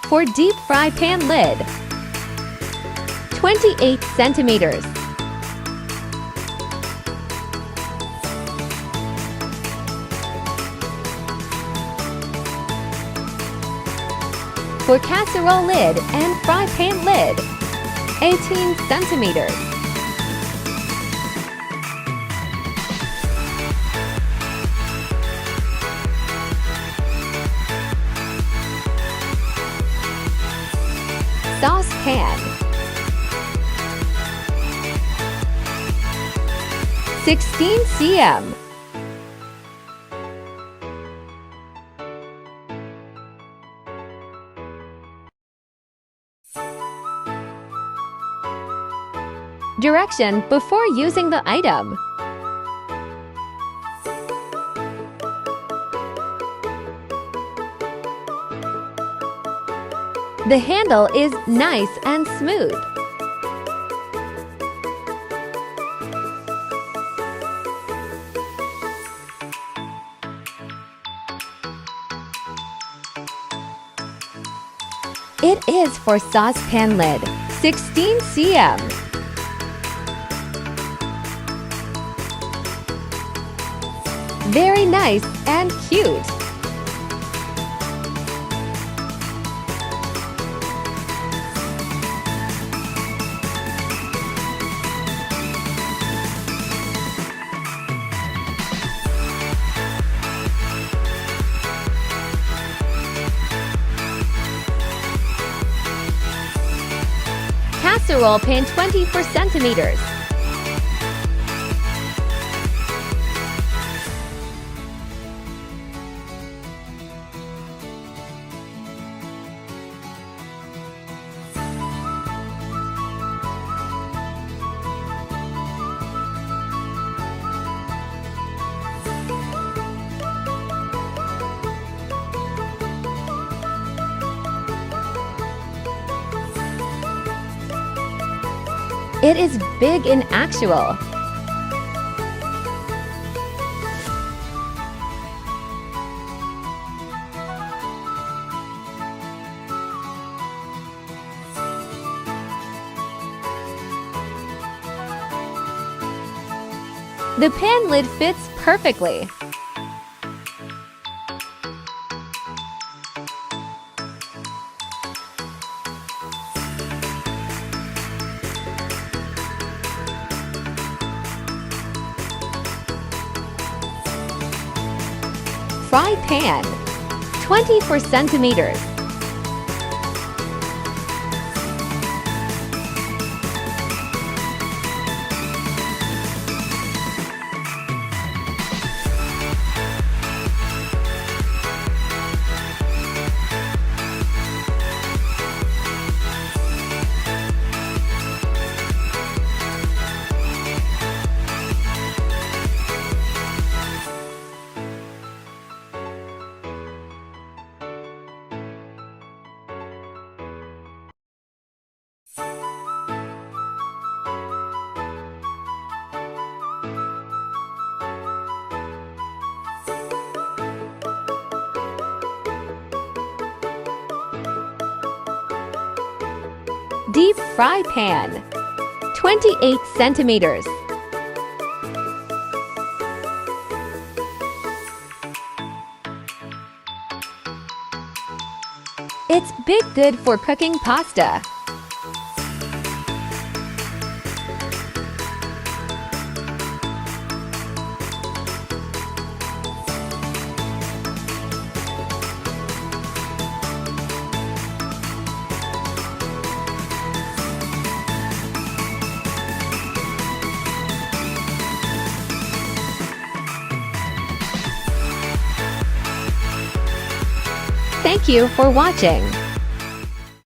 For deep fry pan lid, 28 centimeters. For casserole lid and fry pan lid, 18 centimeters. Saucepan, 16 cm. Direction before using the item. The handle is nice and smooth. It is for saucepan lid, 16 cm. Very nice and cute. Casserole pan, 24 centimeters. It is big in actual. The pan lid fits perfectly. Fry pan, 24 centimeters. Deep fry pan, 28 centimeters. It's big good for cooking pasta. Thank you for watching.